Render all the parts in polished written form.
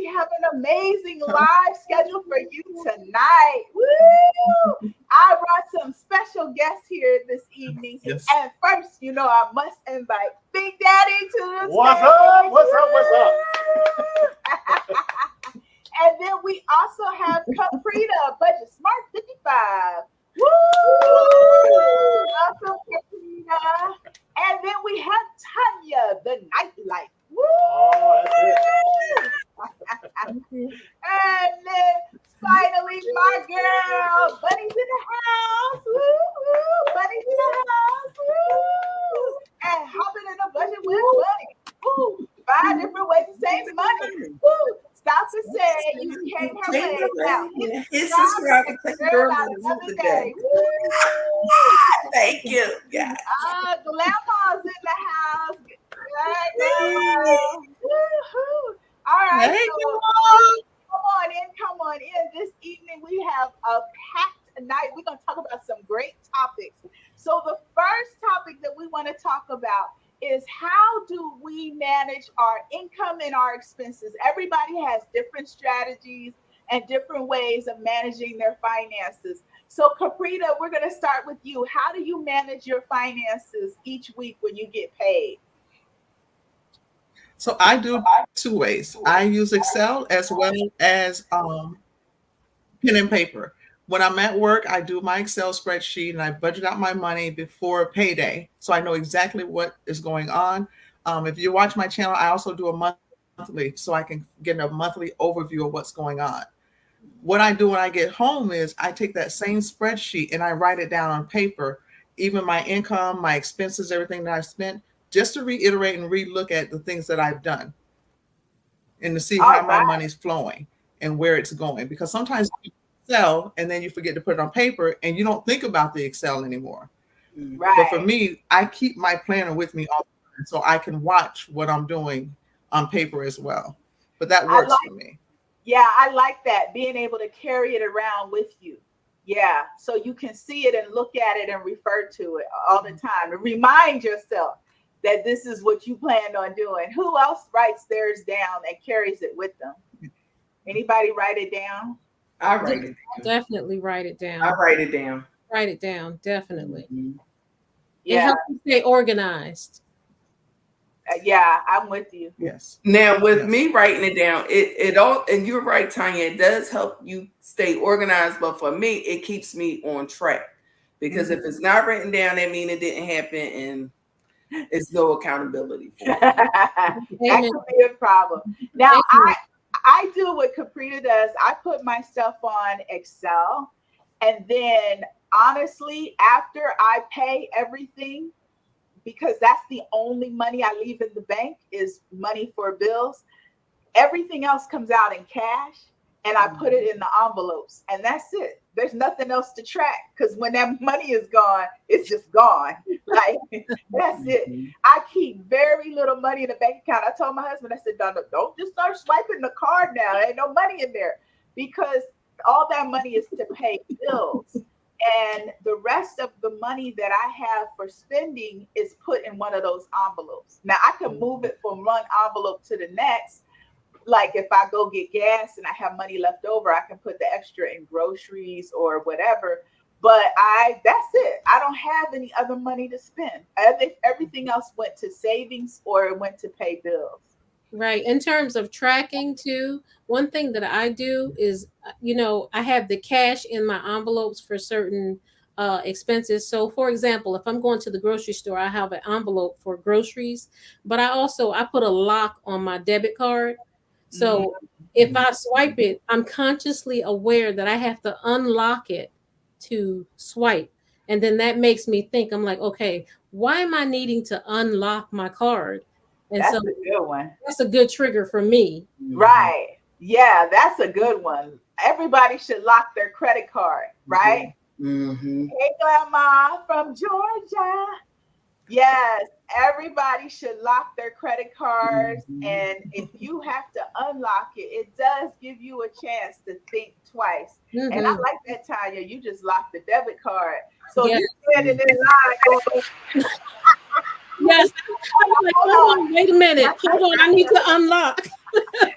we have an amazing live schedule for you tonight. Woo! I brought some special guests here this evening. Yes. And first, I must invite Big Daddy to the stage. What's up? And then we also have Caprita, Budget Smart 55. Woo! Welcome, Caprita. And then we have Tanya, the nightlife. Woo! Oh, that's And then finally, my girl, Buddy's in the house. Woo, woo. Buddy's in the house. Woo. And hopping in the budget with Buddy. Woo. 5 different ways to save money. Woo. Stop to say you came her way. Now, His subscriber take the girl out to the another today. day. Woo. Thank you. Yeah. Grandma's in the house. Woo-hoo. All right. Hey, So, come on in. This evening we have a packed night. We're going to talk about some great topics. So the first topic that we want to talk about is how do we manage our income and our expenses? Everybody has different strategies and different ways of managing their finances. So Caprita, we're going to start with you. How do you manage your finances each week when you get paid? So I do 2 ways. I use Excel as well as pen and paper. When I'm at work, I do my Excel spreadsheet and I budget out my money before payday. So I know exactly what is going on. If you watch my channel, I also do a monthly so I can get a monthly overview of what's going on. What I do when I get home is I take that same spreadsheet and I write it down on paper, even my income, my expenses, everything that I've spent, just to reiterate and relook at the things that I've done and to see how my money's flowing and where it's going. Because sometimes you Excel and then you forget to put it on paper and you don't think about the Excel anymore. Right. But for me, I keep my planner with me all the time so I can watch what I'm doing on paper as well. But that works for me. Yeah, I like that, being able to carry it around with you. Yeah, so you can see it and look at it and refer to it all the time and remind yourself that this is what you planned on doing. Who else writes theirs down and carries it with them? Anybody write it down? I write it down. Definitely write it down. I write it down. Write it down, definitely. Mm-hmm. It helps you stay organized. Yeah, I'm with you. Yes. Now with me writing it down, it all, and you're right, Tanya, it does help you stay organized, but for me, it keeps me on track. Because if it's not written down, that means it didn't happen and it's no accountability for it. That could be a problem. Now I do what Caprita does. I put my stuff on Excel, and then honestly, after I pay everything, because that's the only money I leave in the bank is money for bills, everything else comes out in cash, and I put it in the envelopes, and that's it. There's nothing else to track, because when that money is gone, it's just gone. Like, that's it. I keep very little money in the bank account. I told my husband, I said, don't just start swiping the card now. There ain't no money in there, because all that money is to pay bills. And the rest of the money that I have for spending is put in one of those envelopes. Now, I can move it from one envelope to the next. Like if I go get gas and I have money left over, I can put the extra in groceries or whatever. But that's it. I don't have any other money to spend. Everything else went to savings or it went to pay bills. Right. In terms of tracking too, one thing that I do is, I have the cash in my envelopes for certain expenses. So for example, if I'm going to the grocery store, I have an envelope for groceries, but I put a lock on my debit card. So if I swipe it, I'm consciously aware that I have to unlock it to swipe. And then that makes me think, I'm like, okay, why am I needing to unlock my card? And that's a good one. That's a good trigger for me. Right. Yeah, that's a good one. Everybody should lock their credit card, right? Mm-hmm. Hey, Grandma from Georgia. Yes, everybody should lock their credit cards. And if you have to unlock it, it does give you a chance to think twice. And I like that, Tanya. You just locked the debit card. So you're standing in line. Yes. I'm like, hold on, wait a minute. Hold on, I need to unlock.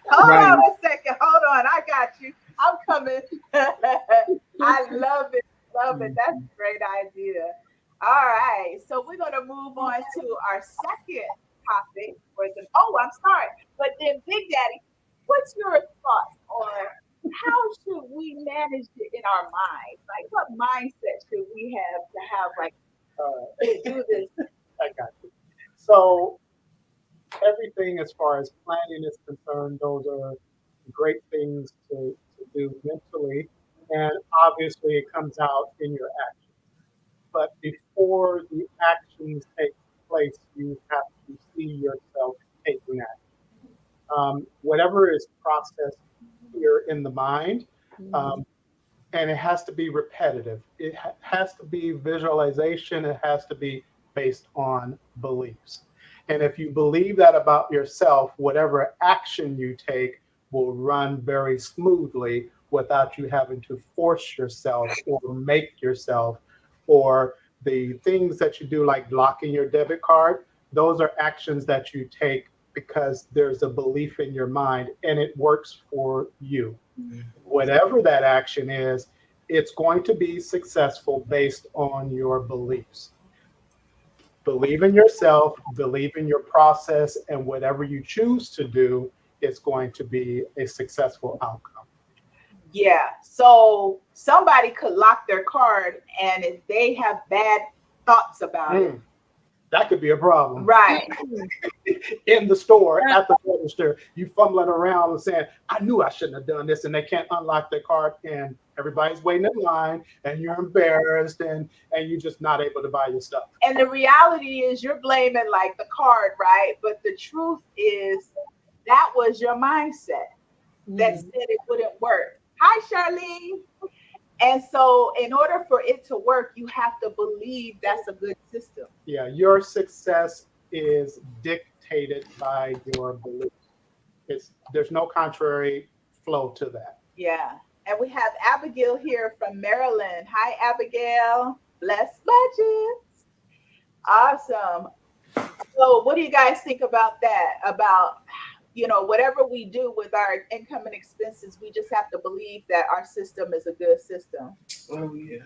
Hold Right. on a second. Hold on. I got you. I'm coming. I love it. Love it. That's a great idea. All right. So we're going to move on to our second topic. I'm sorry. But then, Big Daddy, what's your thoughts on how should we manage it in our minds? Like, what mindset should we have like, to do this? I got you. So everything as far as planning is concerned, those are great things to do mentally. And obviously it comes out in your actions. But before the actions take place, you have to see yourself taking action. Whatever is processed here in the mind, and it has to be repetitive. It has to be visualization. It has to be based on beliefs. And if you believe that about yourself, whatever action you take will run very smoothly without you having to force yourself or make yourself, or the things that you do like blocking your debit card. Those are actions that you take because there's a belief in your mind and it works for you. Whatever that action is, it's going to be successful based on your beliefs. Believe in yourself, believe in your process, and whatever you choose to do, it's going to be a successful outcome. Yeah. So somebody could lock their card, and if they have bad thoughts about it, That could be a problem. right? In the store, at the register, you fumbling around and saying, I knew I shouldn't have done this, and they can't unlock their card, and everybody's waiting in line, and you're embarrassed, and you're just not able to buy your stuff. And the reality is you're blaming like the card, right? But the truth is that was your mindset that said it wouldn't work. Hi, Charlene. And so in order for it to work, you have to believe that's a good system. Yeah, your success is dictated by your beliefs. There's no contrary flow to that. Yeah. And we have Abigail here from Maryland. Hi, Abigail. Blessed budgets. Awesome. So what do you guys think about that? About, whatever we do with our income and expenses, we just have to believe that our system is a good system. Oh, yeah.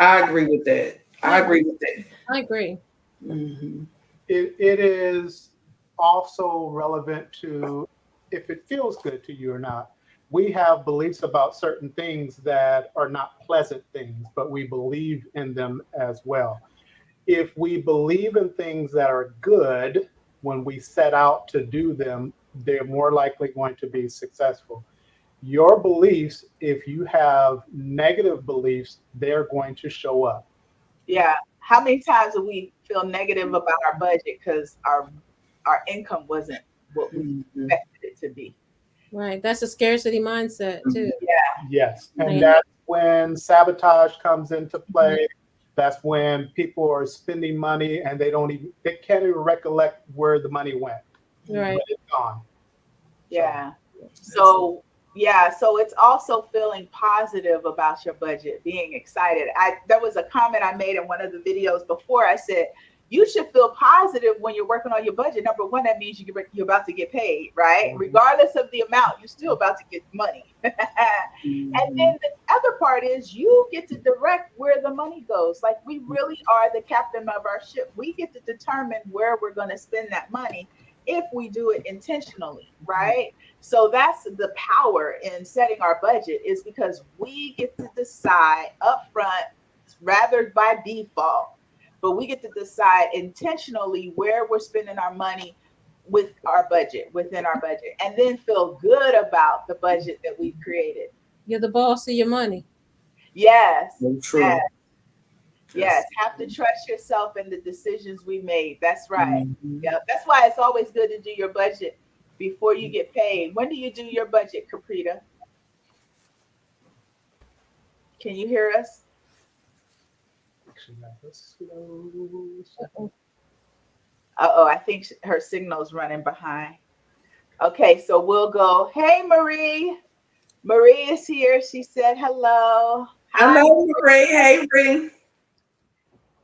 I agree with that. I agree. Mm-hmm. It is also relevant to if it feels good to you or not. We have beliefs about certain things that are not pleasant things, but we believe in them as well. If we believe in things that are good, when we set out to do them, they're more likely going to be successful. Your beliefs, if you have negative beliefs, they're going to show up. Yeah. How many times do we feel negative about our budget because our income wasn't what we expected it to be? Right. That's a scarcity mindset too. Yeah. Yes. And that's when sabotage comes into play. That's when people are spending money and they can't even recollect where the money went. Right. But it's gone. Yeah. So it's also feeling positive about your budget, being excited. There was a comment I made in one of the videos before. I said, you should feel positive when you're working on your budget. Number one, that means you're about to get paid, right? Mm-hmm. Regardless of the amount, you're still about to get money. And then the other part is you get to direct where the money goes. Like we really are the captain of our ship. We get to determine where we're going to spend that money if we do it intentionally, right? So that's the power in setting our budget, is because we get to decide upfront, rather by default, but we get to decide intentionally where we're spending our money within our budget, and then feel good about the budget that we've created. You're the boss of your money. Yes. True. Yes. Have to trust yourself in the decisions we made. That's right. Mm-hmm. Yeah. That's why it's always good to do your budget before you get paid. When do you do your budget, Caprita? Can you hear us? I think her signal's running behind. Okay, so we'll go. Hey, Marie. Marie is here. She said hello. Hello, Marie. Hey, Marie.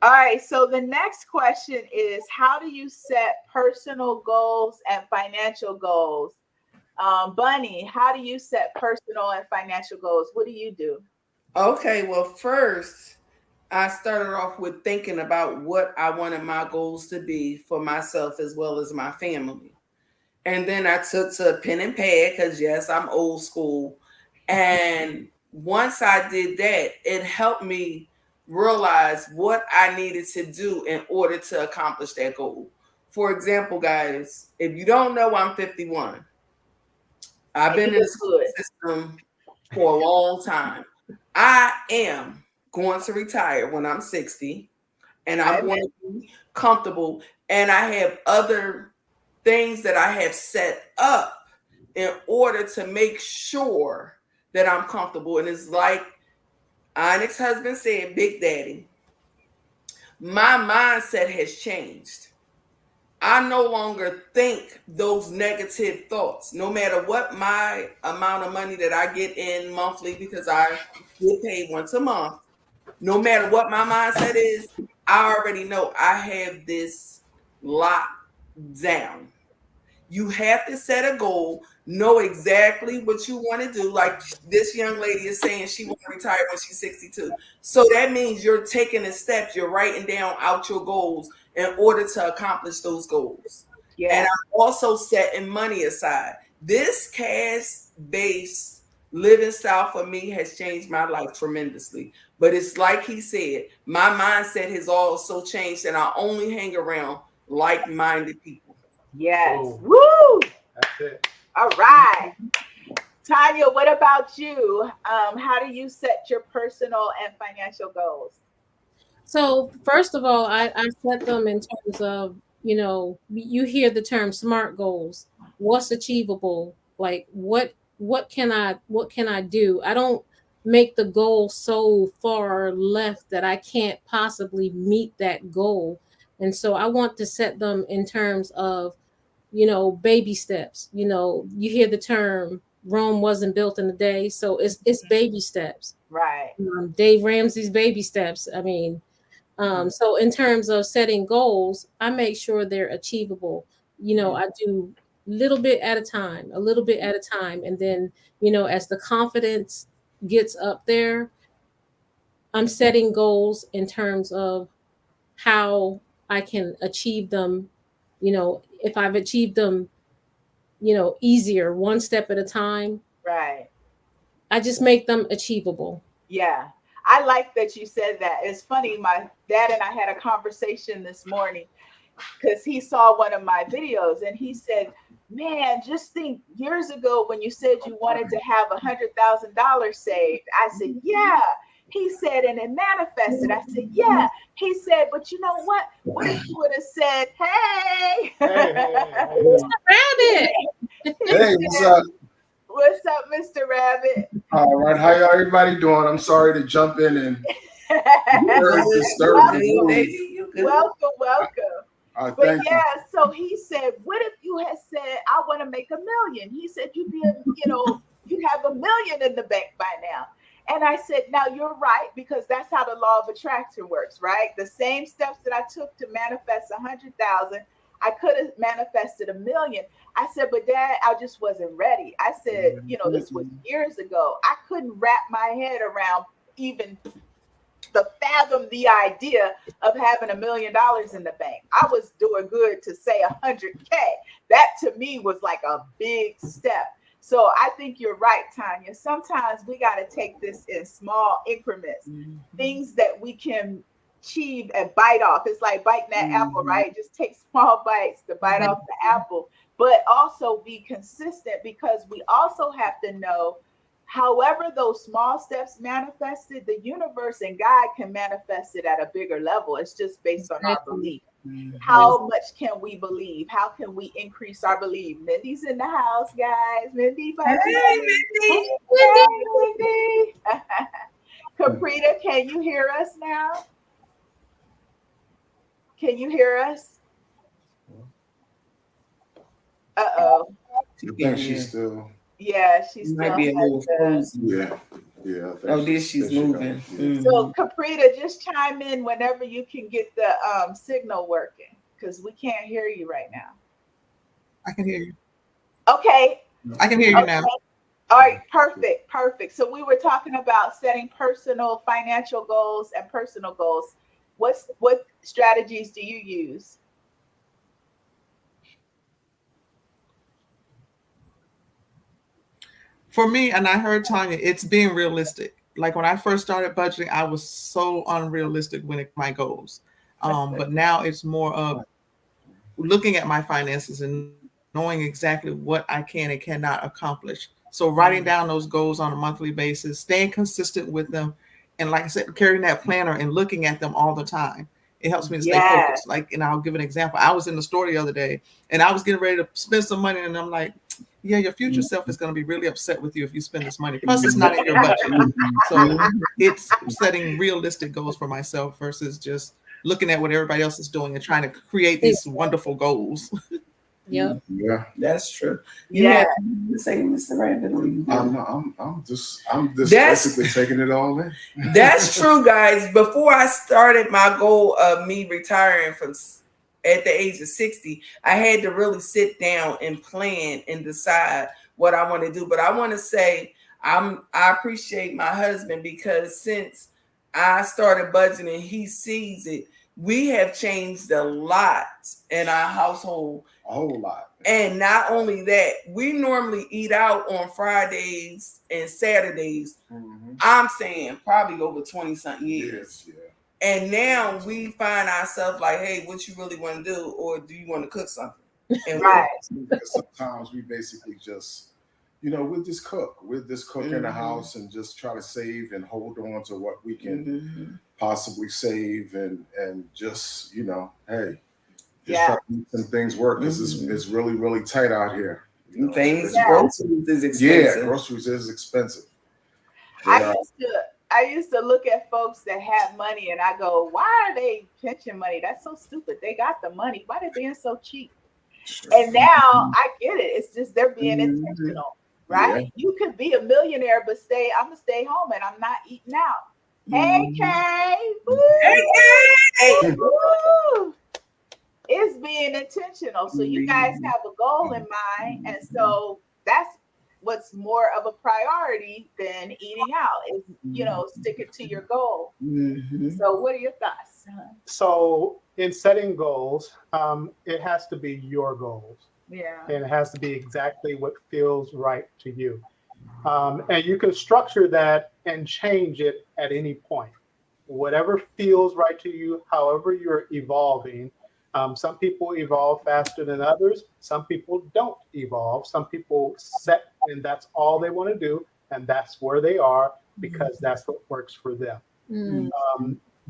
All right. So the next question is, how do you set personal goals and financial goals? Bunny, how do you set personal and financial goals? What do you do? Okay, well, first, I started off with thinking about what I wanted my goals to be for myself as well as my family. And then I took to a pen and pad because, yes, I'm old school. And once I did that, it helped me realize what I needed to do in order to accomplish that goal. For example, guys, if you don't know, I'm 51. I've been in the school system for a long time. I am going to retire when I'm 60, and I'm going to be comfortable. And I have other things that I have set up in order to make sure that I'm comfortable. And it's like Onyx's husband said, Big Daddy, my mindset has changed. I no longer think those negative thoughts, no matter what my amount of money that I get in monthly, because I get paid once a month, no matter what my mindset is, I already know I have this locked down. You have to set a goal, know exactly what you want to do. Like this young lady is saying she wants to retire when she's 62. So that means you're taking the steps, you're writing down out your goals in order to accomplish those goals. Yeah. And I'm also setting money aside. This cash-based living style for me has changed my life tremendously. But it's like he said, my mindset has also changed, and I only hang around like-minded people. Yes. Oh. Woo! That's it. All right. Tanya, what about you? How do you set your personal and financial goals? So first of all, I set them in terms of, you hear the term SMART goals. What's achievable? Like what can I do? I don't make the goal so far left that I can't possibly meet that goal. And so I want to set them in terms of, baby steps. You hear the term Rome wasn't built in a day. So it's baby steps. Right. Dave Ramsey's baby steps. I mean, so in terms of setting goals, I make sure they're achievable. I do a little bit at a time. And then, as the confidence gets up there, I'm setting goals in terms of how I can achieve them. If I've achieved them, easier, one step at a time. Right. I just make them achievable. Yeah. I like that you said that. It's funny. My dad and I had a conversation this morning because he saw one of my videos and he said, man, just think years ago when you said you wanted to have $100,000 saved. I said, yeah. He said, and it manifested. I said, yeah. He said, but you know what? What if you would have said, hey, Mr. Rabbit. Hey, what's up? What's up, Mr. Rabbit? All right, how y'all everybody doing? I'm sorry to jump in and disturb you. Welcome. But yeah, so he said, what if you had said, I want to make $1 million? He said, you'd have $1 million in the bank by now. And I said, now you're right, because that's how the law of attraction works, right? The same steps that I took to manifest 100,000, I could have manifested $1 million. I said, but Dad, I just wasn't ready. I said, this was years ago. I couldn't wrap my head around even fathom the idea of having $1 million in the bank. I was doing good to say 100K. That to me was like a big step. So I think you're right, Tanya. Sometimes we got to take this in small increments, things that we can achieve and bite off. It's like biting that apple, right? Just take small bites to bite off the apple, but also be consistent, because we also have to know, however those small steps manifested, the universe and God can manifest it at a bigger level. It's just based on our belief. How much can we believe? How can we increase our belief? Mindy's in the house, guys. Mindy, bye. Hey, Mindy. Hey, Mindy. Caprita, can you hear us now? Can you hear us? Uh-oh. I think she's still. Yeah, she's might still be a little frozen. Yeah. Yeah. I think Oh, this she's moving. Yeah. So Caprita, just chime in whenever you can get the signal working, because we can't hear you right now. I can hear you. Okay. I can hear you now. All right, perfect. So we were talking about setting personal financial goals and personal goals. What strategies do you use? For me, and I heard Tanya, it's being realistic. Like when I first started budgeting, I was so unrealistic when my goals. But now it's more of looking at my finances and knowing exactly what I can and cannot accomplish. So writing down those goals on a monthly basis, staying consistent with them, and like I said, carrying that planner and looking at them all the time. It helps me to stay focused. Like, and I'll give an example. I was in the store the other day and I was getting ready to spend some money, and I'm like, yeah, your future self is going to be really upset with you if you spend this money. Plus, it's not in your budget. So it's setting realistic goals for myself versus just looking at what everybody else is doing and trying to create these wonderful goals. Yeah, that's true. Yeah, You say, Mr. Rabbit. I'm just basically taking it all in. That's true, guys. Before I started my goal of me retiring from at the age of 60, I had to really sit down and plan and decide what I want to do. But I want to say I appreciate my husband, because since I started budgeting, he sees it. We have changed a lot in our household. A whole lot. And not only that, we normally eat out on Fridays and Saturdays. I'm saying probably over 20-something years. Yes, yeah. And now we find ourselves like, hey, what you really want to do? Or do you want to cook something? And right. Sometimes we basically just, we'll just cook. We'll just cook in the house and just try to save and hold on to what we can possibly save and just, hey, just try to make some things work, because it's really, really tight out here. Groceries is expensive. Yeah, groceries is expensive. I used to look at folks that had money and I go, why are they pinching money? That's so stupid. They got the money. Why are they being so cheap? And now I get it. It's just they're being intentional, right? Yeah. You could be a millionaire, but I'm gonna stay home and I'm not eating out. Hey, Kay. Woo. Hey, woo. It's being intentional. So you guys have a goal in mind, and so that's what's more of a priority than eating out is, sticking to your goal. So what are your thoughts? So in setting goals, it has to be your goals. Yeah. And it has to be exactly what feels right to you. And you can structure that and change it at any point. Whatever feels right to you, however you're evolving. Some people evolve faster than others. Some people don't evolve. Some people set and that's all they want to do. And that's where they are because that's what works for them.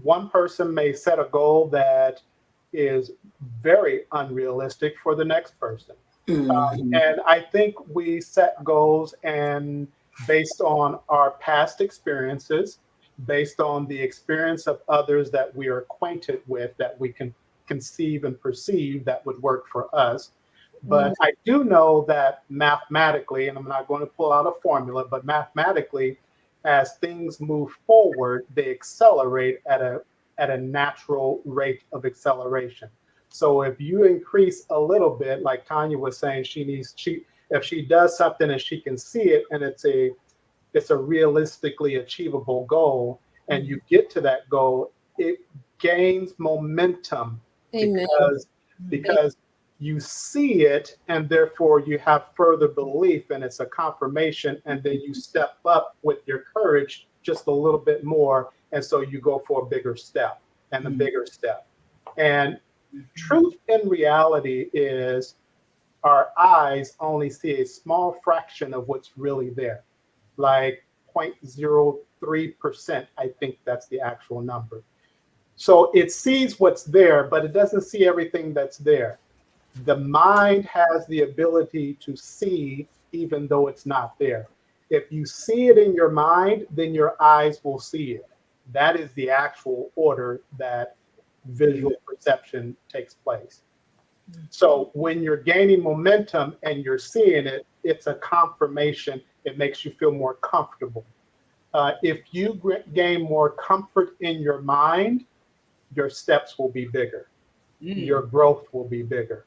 One person may set a goal that is very unrealistic for the next person. And I think we set goals and based on our past experiences, based on the experience of others that we are acquainted with, that we can conceive and perceive that would work for us. But I do know that mathematically, and I'm not going to pull out a formula, but mathematically, as things move forward, they accelerate at a natural rate of acceleration. So if you increase a little bit, like Tanya was saying, if she does something and she can see it and it's a realistically achievable goal, and you get to that goal, it gains momentum. Amen. Because you see it and therefore you have further belief and it's a confirmation, and then you step up with your courage just a little bit more, and so you go for a bigger step and a bigger step. And truth in reality is our eyes only see a small fraction of what's really there, like 0.03%. I think that's the actual number. So it sees what's there, but it doesn't see everything that's there. The mind has the ability to see even though it's not there. If you see it in your mind, then your eyes will see it. That is the actual order that visual perception takes place. So when you're gaining momentum and you're seeing it, it's a confirmation. It makes you feel more comfortable. If you gain more comfort in your mind, your steps will be bigger. Your growth will be bigger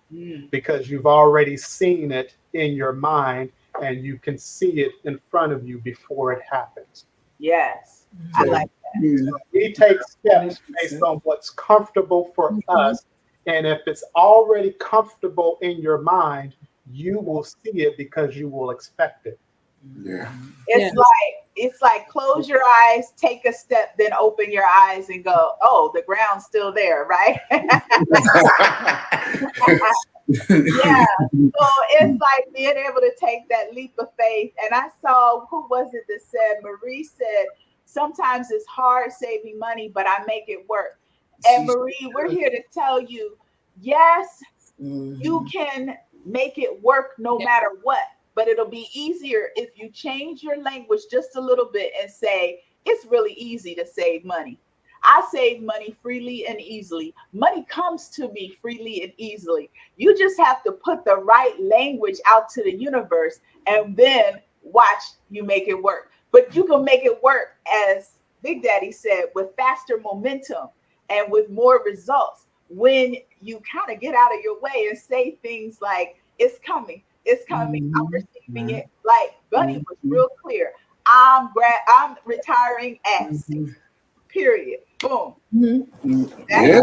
because you've already seen it in your mind and you can see it in front of you before it happens. Yes, I like that. So we take steps based on what's comfortable for us. And if it's already comfortable in your mind, you will see it because you will expect it. Yeah. It's like close your eyes, take a step, then open your eyes and go, oh, the ground's still there, right? Yeah. So it's like being able to take that leap of faith. And I saw, who was it that said, Marie said, sometimes it's hard saving money, but I make it work. And Marie, we're here to tell you, yes, you can make it work no matter what. But it'll be easier if you change your language just a little bit and say, it's really easy to save money. I save money freely and easily. Money comes to me freely and easily. You just have to put the right language out to the universe and then watch you make it work. But you can make it work, as Big Daddy said, with faster momentum and with more results when you kind of get out of your way and say things like, it's coming. It's coming. I'm receiving it. Like Bunny was real clear. I'm retiring at 6. Period. Boom. Yeah.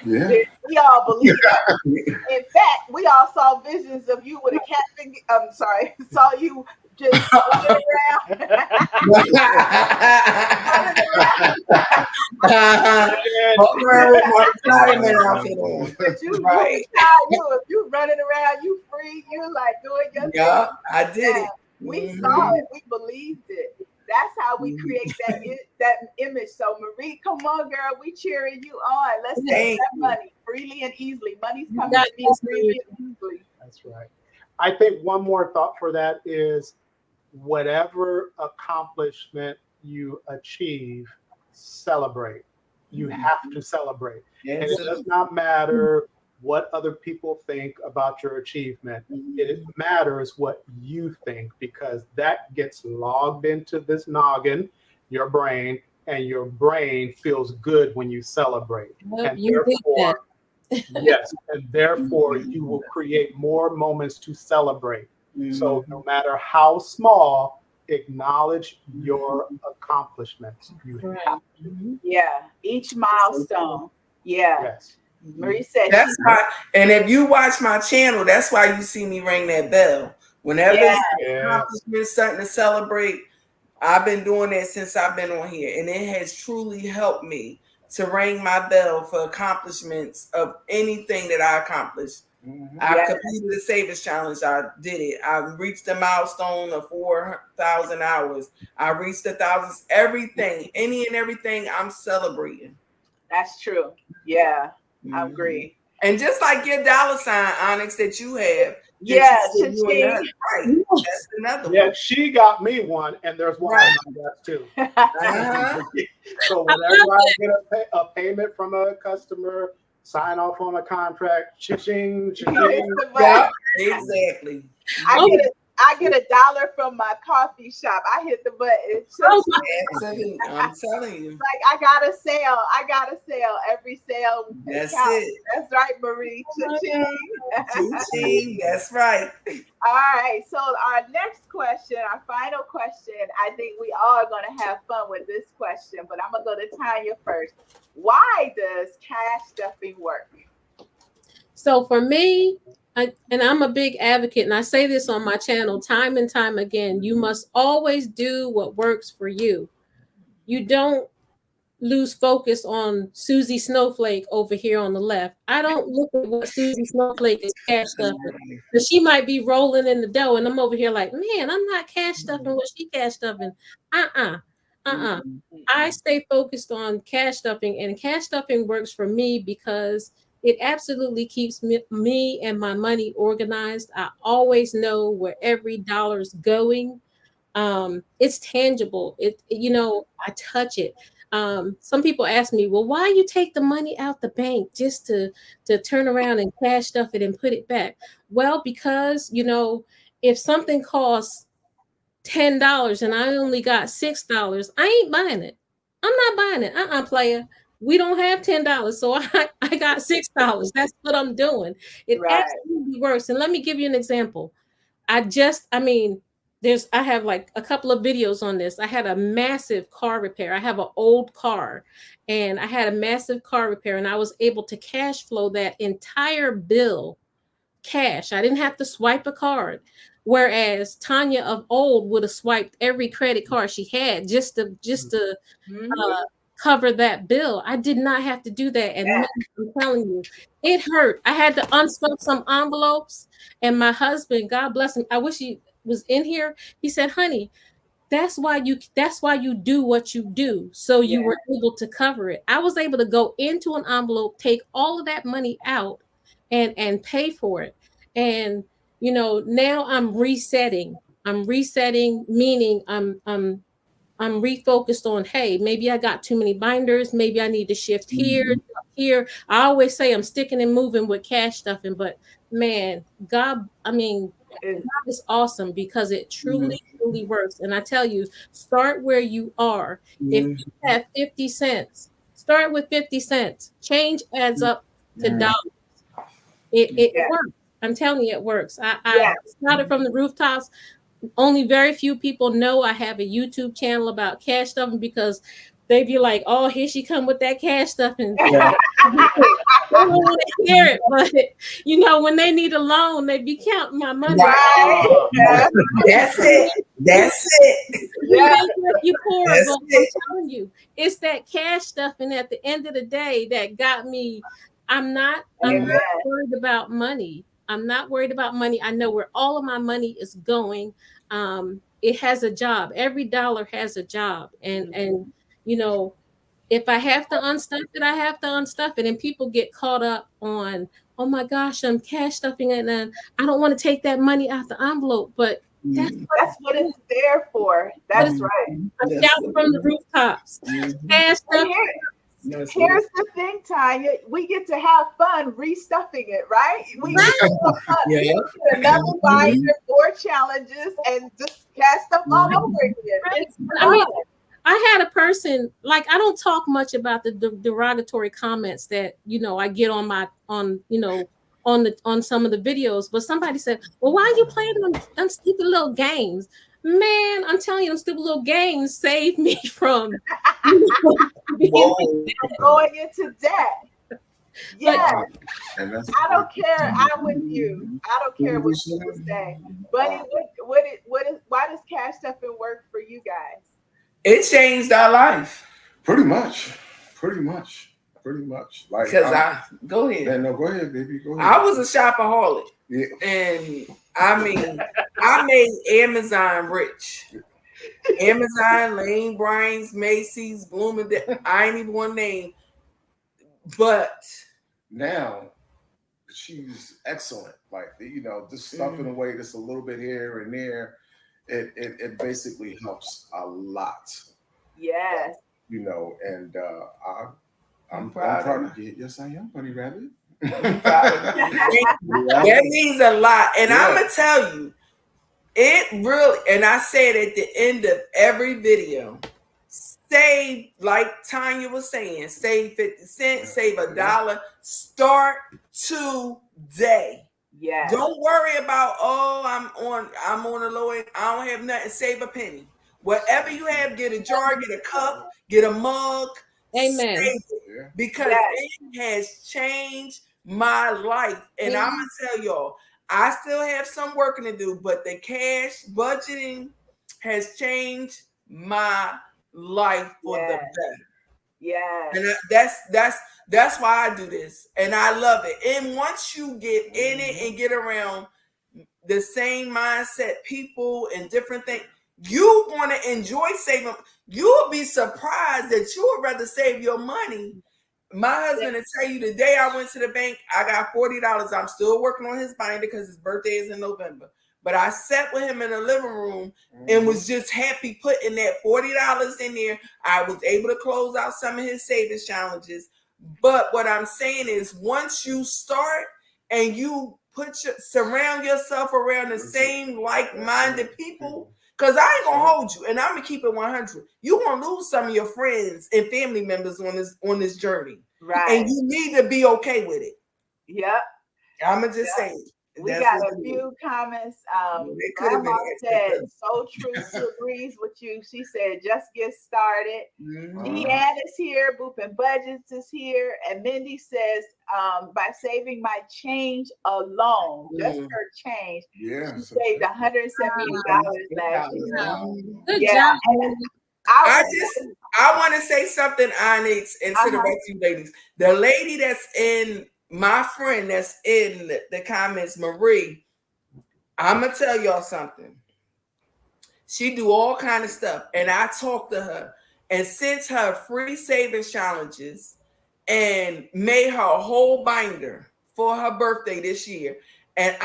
We all believe that. In fact, we all saw visions of you with a cat finger. I'm sorry. Saw you just running around. If you running around, you free, you like doing your thing. Yeah, I did it. We saw it. We believed it. That's how we create that image. So Marie, come on, girl, we cheering you on. Let's take that money freely and easily. Money's coming to me freely and easily. That's right. I think one more thought for that is whatever accomplishment you achieve, celebrate. You have to celebrate. And it does not matter what other people think about your achievement. It matters what you think, because that gets logged into this noggin, your brain, and your brain feels good when you celebrate. And therefore, yes, and therefore you will create more moments to celebrate. So no matter how small, acknowledge your accomplishments. You have to. Yeah, each milestone. Yeah. Yes. Marie said that's why, and if you watch my channel, that's why you see me ring that bell. Whenever it's accomplishment, something to celebrate, I've been doing that since I've been on here, and it has truly helped me to ring my bell for accomplishments of anything that I accomplished. I completed the Savers Challenge. I did it. I reached the milestone of 4,000 hours. I reached 1,000. Everything, any and everything, I'm celebrating. That's true. Yeah, I agree. And just like your dollar sign, Onyx, that you have. Right. That's another one. Yeah, she got me one, and there's one I got too. So whenever I get a payment from a customer, sign off on a contract, cha-ching, cha-ching. Yeah, exactly. I get $1 from my coffee shop. I hit the button. I'm telling you. Like I got a sale. Every sale. That's counts. it. That's right, Marie. Cha-ching. Cha-ching. That's right. All right. So our next question, our final question, I think we all are going to have fun with this question, but I'm going to go to Tanya first. Why does cash stuffing work? So for me, and I'm a big advocate, and I say this on my channel time and time again, you must always do what works for you. You don't lose focus on Susie Snowflake over here on the left. I don't look at what Susie Snowflake is cash stuffing, because she might be rolling in the dough, and I'm over here like, man, I'm not cash stuffing what she cash stuffing. I stay focused on cash stuffing, and cash stuffing works for me because it absolutely keeps me and my money organized. I always know where every dollar's going. It's tangible. I touch it. Some people ask me, well, why you take the money out the bank just to turn around and cash stuff it and put it back? Well, because, if something costs $10 and I only got $6, I ain't buying it. I'm not buying it. Player. We don't have $10, so I got $6. That's what I'm doing. It Right. absolutely works. And let me give you an example. I have like a couple of videos on this. I had a massive car repair. I have an old car and I had a massive car repair and I was able to cash flow that entire bill cash. I didn't have to swipe a card. Whereas Tanya of old would have swiped every credit card she had just to cover that bill. I did not have to do that. And man, I'm telling you, it hurt. I had to unstuff some envelopes. And my husband, God bless him, I wish he was in here. He said, honey, that's why you do what you do. So you were able to cover it. I was able to go into an envelope, take all of that money out and pay for it. And now I'm resetting. Meaning I'm refocused on, hey, maybe I got too many binders. Maybe I need to shift here. I always say I'm sticking and moving with cash stuffing, but man, God is awesome because it truly works. And I tell you, start where you are. If you have 50 cents, start with 50 cents. Change adds up to dollars. It works. I'm telling you, it works. I started from the rooftops. Only very few people know I have a YouTube channel about cash stuffing because they be like, oh, here she come with that cash stuffing. I don't want to hear it, but when they need a loan, they be counting my money. Right. That's it. You poor, but I'm telling you, it's that cash stuffing at the end of the day that got me. I'm not worried about money. I'm not worried about money. I know where all of my money is going. It has a job. Every dollar has a job. And if I have to unstuff it, I have to unstuff it. And people get caught up on, oh my gosh, I'm cash stuffing it and I don't want to take that money out the envelope. But that's what it's there for. That's right. I'm shouting from the rooftops. Cash stuffing. Here's the thing, Tanya. We get to have fun restuffing it, right? We get to have fun. Another binder, more challenges, and just cast stuff all over again. Right. I had a person, I don't talk much about the derogatory comments that I get on some of the videos, but somebody said, well, why are you playing on stupid little games? Man, I'm telling you, them stupid little games saved me from going into debt. Yeah, I don't care. I'm with you. I don't care what people say. Bunny, why does cash stuffing work for you guys? It changed our life. Pretty much. Like, go ahead. No, go ahead, baby. Go ahead. I was a shopaholic. Yeah. And I made Amazon rich. Amazon, Lane Bryant's, Macy's, Bloomingdale. I ain't even one name. But now she's excellent. Like, just stuffing away just a little bit here and there. It basically helps a lot. Yes. And I'm proud of you. Yes, I am, Bunny Rabbit. That means a lot. And I'm going to tell you, it really, and I said at the end of every video, save, like Tanya was saying, save 50 cents, save $1, start today. Yeah. Don't worry about, I'm on a low end, I don't have nothing, save a penny. Whatever you have, get a jar, get a cup, get a mug. Amen. Save it, because it has changed my life. And I'm going to tell y'all, I still have some working to do, but the cash budgeting has changed my life for the better. Yeah. And that's why I do this. And I love it. And once you get in it and get around the same mindset people and different things, you want to enjoy saving. You'll be surprised that you would rather save your money. My husband will tell you, the day I went to the bank, I got $40. I'm still working on his binder because his birthday is in November. But I sat with him in the living room and was just happy putting that $40 in there. I was able to close out some of his savings challenges. But what I'm saying is, once you start and you surround yourself around the same like-minded people, Because I ain't gonna hold you, and I'm gonna keep it 100. You gonna lose some of your friends and family members on this journey, right? And you need to be okay with it. Yep. I'm gonna just say. We got a few comments. Grandma said, so true. She agrees with you. She said, just get started. Deanne is here. Boopin' Budgets is here. And Mindy says, by saving my change alone, just her change, she saved $170 last year. Good job. I want to say something, Onyx, and to the rest of you ladies. The lady that's in my friend that's in the comments, Marie, I'm gonna tell y'all something. She do all kind of stuff, and I talked to her and sent her free savings challenges and made her a whole binder for her birthday this year. And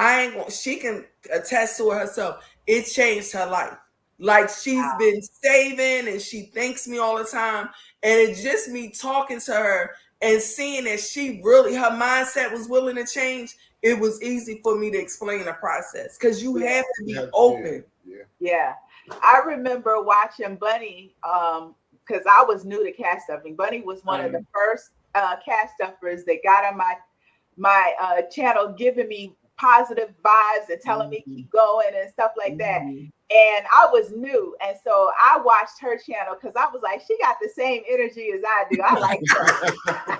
she can attest to it herself. It changed her life. Like she's been saving, and she thanks me all the time. And it's just me talking to her and seeing that her mindset was willing to change. It was easy for me to explain the process because you have to be open. Yeah. I remember watching Bunny because I was new to cash stuffing. Bunny was one of the first cash stuffers that got on my channel, giving me positive vibes and telling me keep going and stuff like that. And I was new, and so I watched her channel because I was like, she got the same energy as I do. I like her.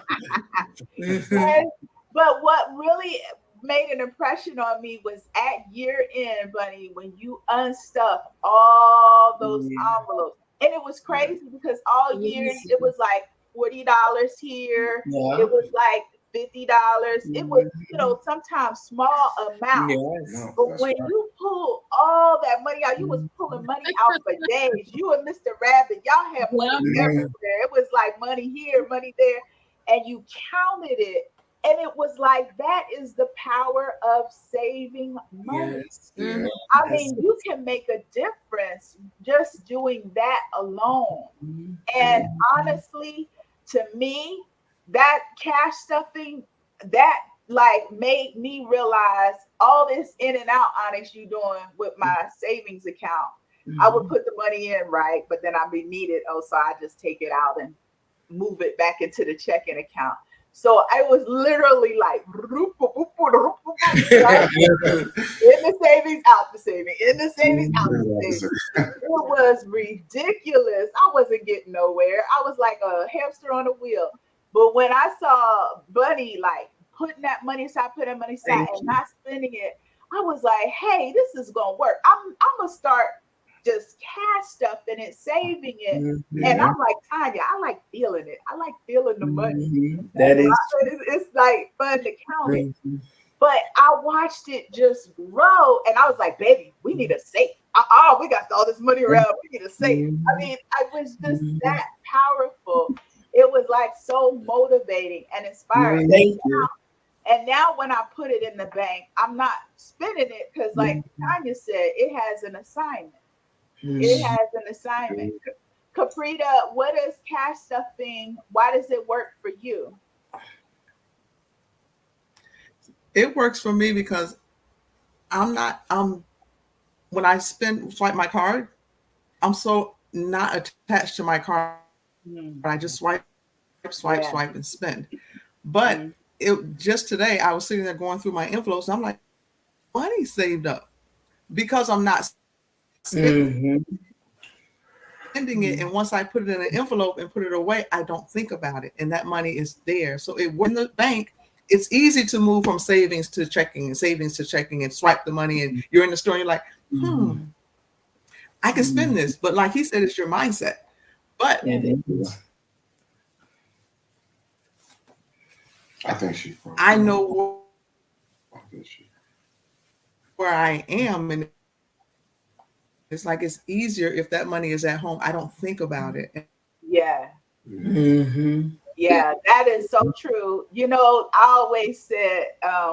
But what really made an impression on me was at year end, Bunny, when you unstuff all those envelopes. And it was crazy because all year it was like $40 here. It was like $50. It was, sometimes small amounts. But when you pull all that money out, you was pulling money out for days. You and Mr. Rabbit, y'all have money everywhere. It was like money here, money there, and you counted it. And it was like, that is the power of saving money. I mean, you can make a difference just doing that alone. And honestly, to me, that cash stuffing, that like made me realize all this in and out, Onyx, you doing with my savings account. I would put the money in, right? But then I'd be needed. So I just take it out and move it back into the checking account. So I was literally like, right? In the savings, out the savings, in the savings, out the savings. It was ridiculous. I wasn't getting nowhere. I was like a hamster on a wheel. But when I saw Bunny like putting that money aside, and not spending it, I was like, hey, this is gonna work. I'm gonna start just cash stuffing it, saving it. And I'm like, Tanya, I like feeling it. I like feeling the money. That is, it's like fun to count it. But I watched it just grow, and I was like, baby, we need a safe. We got all this money around. We need a safe. I mean, I was just that powerful. It was like so motivating and inspiring. And now when I put it in the bank, I'm not spending it because, like Tanya said, it has an assignment. It has an assignment. Caprita, what is cash stuffing? Why does it work for you? It works for me because when I swipe my card, I'm so not attached to my card. I just swipe and spend. But just today, I was sitting there going through my envelopes, and I'm like, money saved up because I'm not spending it. And once I put it in an envelope and put it away, I don't think about it, and that money is there. So in the bank, it's easy to move from savings to checking and savings to checking and swipe the money, and you're in the store and you're like, I can spend this. But like he said, it's your mindset. But I think she. I know where I am, and it's like it's easier if that money is at home. I don't think about it. Yeah. Yeah, that is so true. I always said,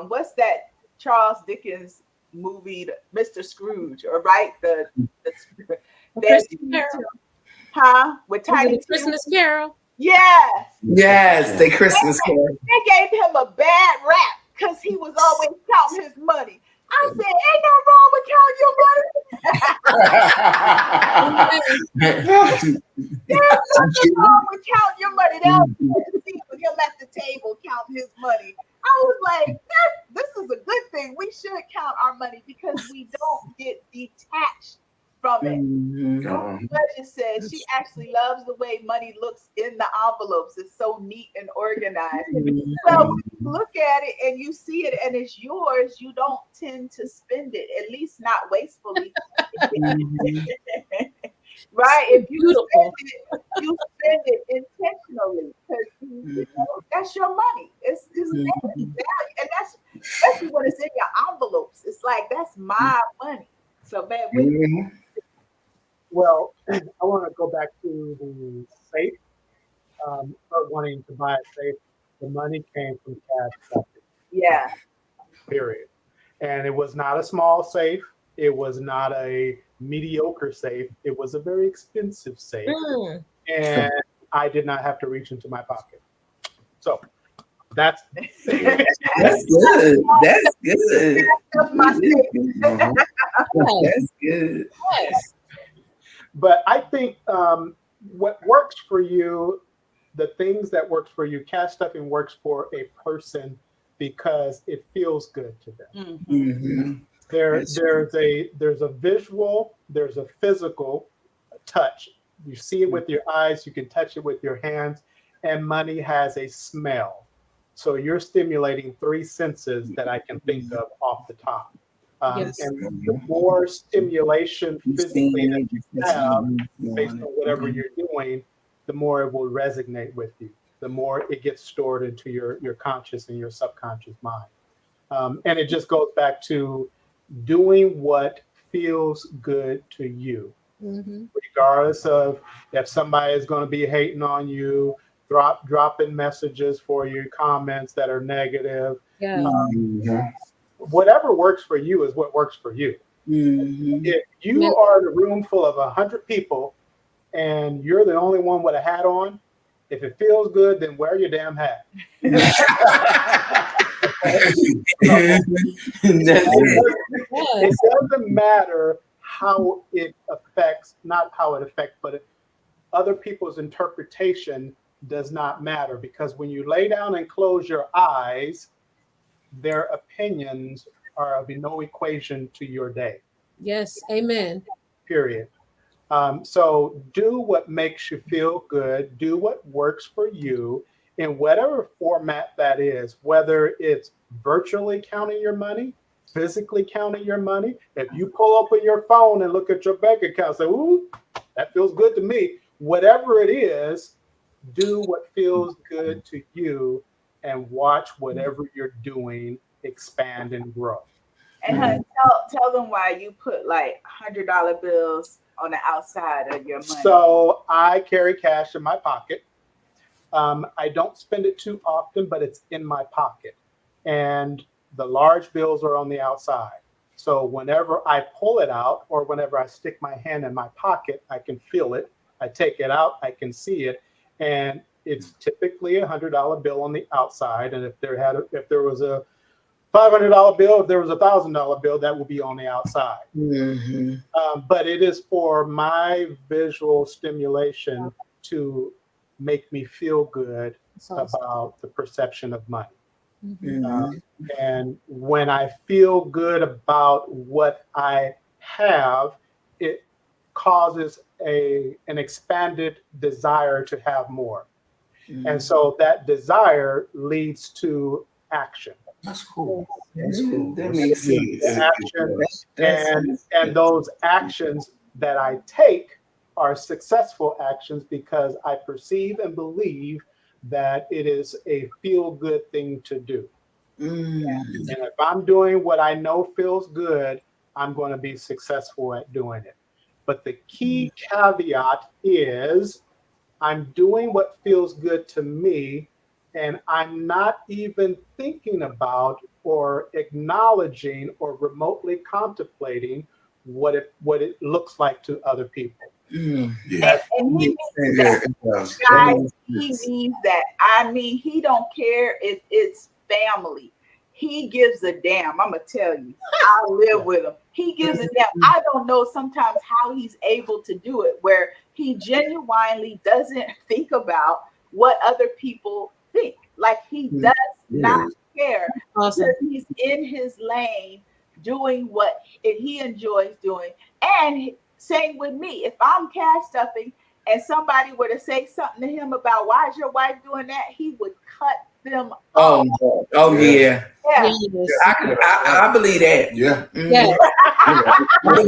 what's that Charles Dickens movie, Mr. Scrooge, or right? The with Tiny Christmas Carol. Yes, the Christmas Carol. They gave him a bad rap because he was always counting his money. I said, ain't no wrong with counting your money. Nothing wrong with counting your money. That was good to see with him at the table counting his money. I was like, this is a good thing. We should count our money because we don't get detached from it. Budget says she actually loves the way money looks in the envelopes. It's so neat and organized. So when you look at it and you see it and it's yours, you don't tend to spend it, at least not wastefully. Right? If you spend it intentionally because you know, that's your money. It's value. And that's especially when it's in your envelopes. It's like that's my money. So man, well, I want to go back to the safe. Wanting to buy a safe, the money came from cash stuffing. Yeah. Period. And it was not a small safe. It was not a mediocre safe. It was a very expensive safe. And I did not have to reach into my pocket. So that's good. That's good. That's my safe. That's good. Yes. But I think what works for you, the things that works for you, cash stuffing works for a person because it feels good to them. There's a visual, there's a physical touch. You see it with your eyes, you can touch it with your hands, and money has a smell. So you're stimulating 3 senses that I can think of off the top. And the more stimulation physically that you have based on whatever you're doing, the more it will resonate with you, the more it gets stored into your conscious and your subconscious mind. And it just goes back to doing what feels good to you, regardless of if somebody is going to be hating on you, dropping messages for your comments that are negative. Whatever works for you is what works for you. If you are in a room full of 100 people and you're the only one with a hat on, if it feels good, then wear your damn hat. It doesn't matter how it affects, not how it affects, but other people's interpretation does not matter, because when you lay down and close your eyes, their opinions are of no equation to your day. Yes, amen. Period. So do what makes you feel good. Do what works for you in whatever format that is, whether it's virtually counting your money, physically counting your money. If you pull up on your phone and look at your bank account, say, ooh, that feels good to me. Whatever it is, do what feels good to you and watch whatever you're doing expand and grow. And honey, tell them why you put like $100 bills on the outside of your money. So I carry cash in my pocket. I don't spend it too often, but it's in my pocket. And the large bills are on the outside. So whenever I pull it out or whenever I stick my hand in my pocket, I can feel it. I take it out, I can see it. And it's typically a $100 bill on the outside. And if there was a $500 bill, if there was a $1,000 bill, that would be on the outside. But it is for my visual stimulation to make me feel good about the perception of money. And when I feel good about what I have, it causes an expanded desire to have more. And so that desire leads to action. That's cool. That makes sense. Action, and those actions that I take are successful actions because I perceive and believe that it is a feel-good thing to do. And if I'm doing what I know feels good, I'm going to be successful at doing it. But the key caveat is I'm doing what feels good to me, and I'm not even thinking about or acknowledging or remotely contemplating what it looks like to other people. And he means that. Guys, he means that. I mean, he don't care if it's family. he gives a damn. I'm gonna tell you, I live with him. He gives a damn. I don't know sometimes how he's able to do it, where he genuinely doesn't think about what other people think. Like he does not care. Awesome. Because he's in his lane doing what he enjoys doing. And same with me. If I'm cash stuffing and somebody were to say something to him about why is your wife doing that, he would cut them off. Oh yeah. Yeah. Yes. I believe that. Yeah. Yes. Talking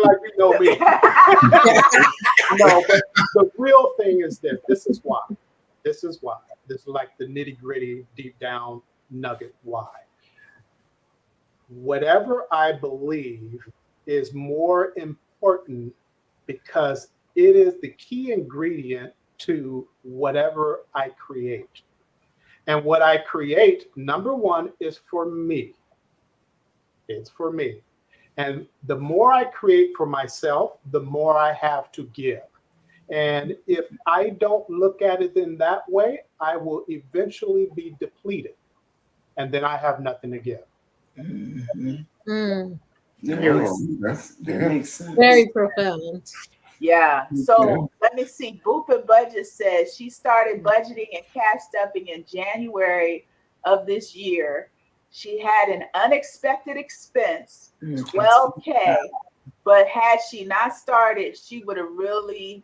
like you know me. No, but the real thing is this. This is why. This is like the nitty gritty, deep down nugget. Why? Whatever I believe is more important because it is the key ingredient to whatever I create. And what I create, number one, is for me. It's for me. And the more I create for myself, the more I have to give. And if I don't look at it in that way, I will eventually be depleted. And then I have nothing to give. Mm. That makes sense. Very profound. Yeah. So let me see. Boop and Budget says she started budgeting and cash stuffing in January of this year. She had an unexpected expense, $12K, but had she not started, she would have really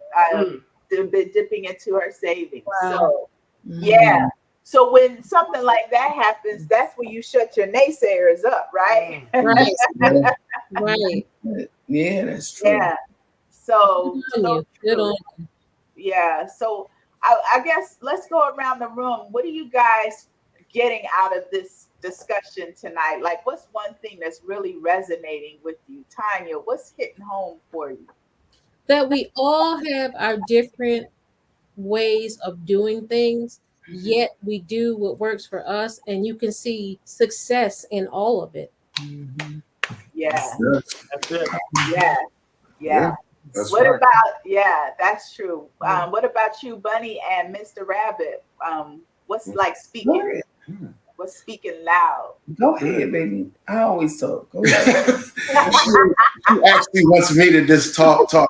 been dipping into her savings. Wow. So yeah. So when something like that happens, that's when you shut your naysayers up, right? Right. Right. Yeah, that's true. Yeah. So, Good on you. yeah. So I guess let's go around the room. What are you guys getting out of this discussion tonight? Like, what's one thing that's really resonating with you? Tanya, what's hitting home for you? That we all have our different ways of doing things, yet we do what works for us, and you can see success in all of it. Yeah. That's it. Yeah. That's What right. about, that's true. What about you, Bunny and Mr. Rabbit? What's like speaking? What's speaking loud? Go ahead, baby. I always talk. Go ahead. She actually wants me to just talk. Go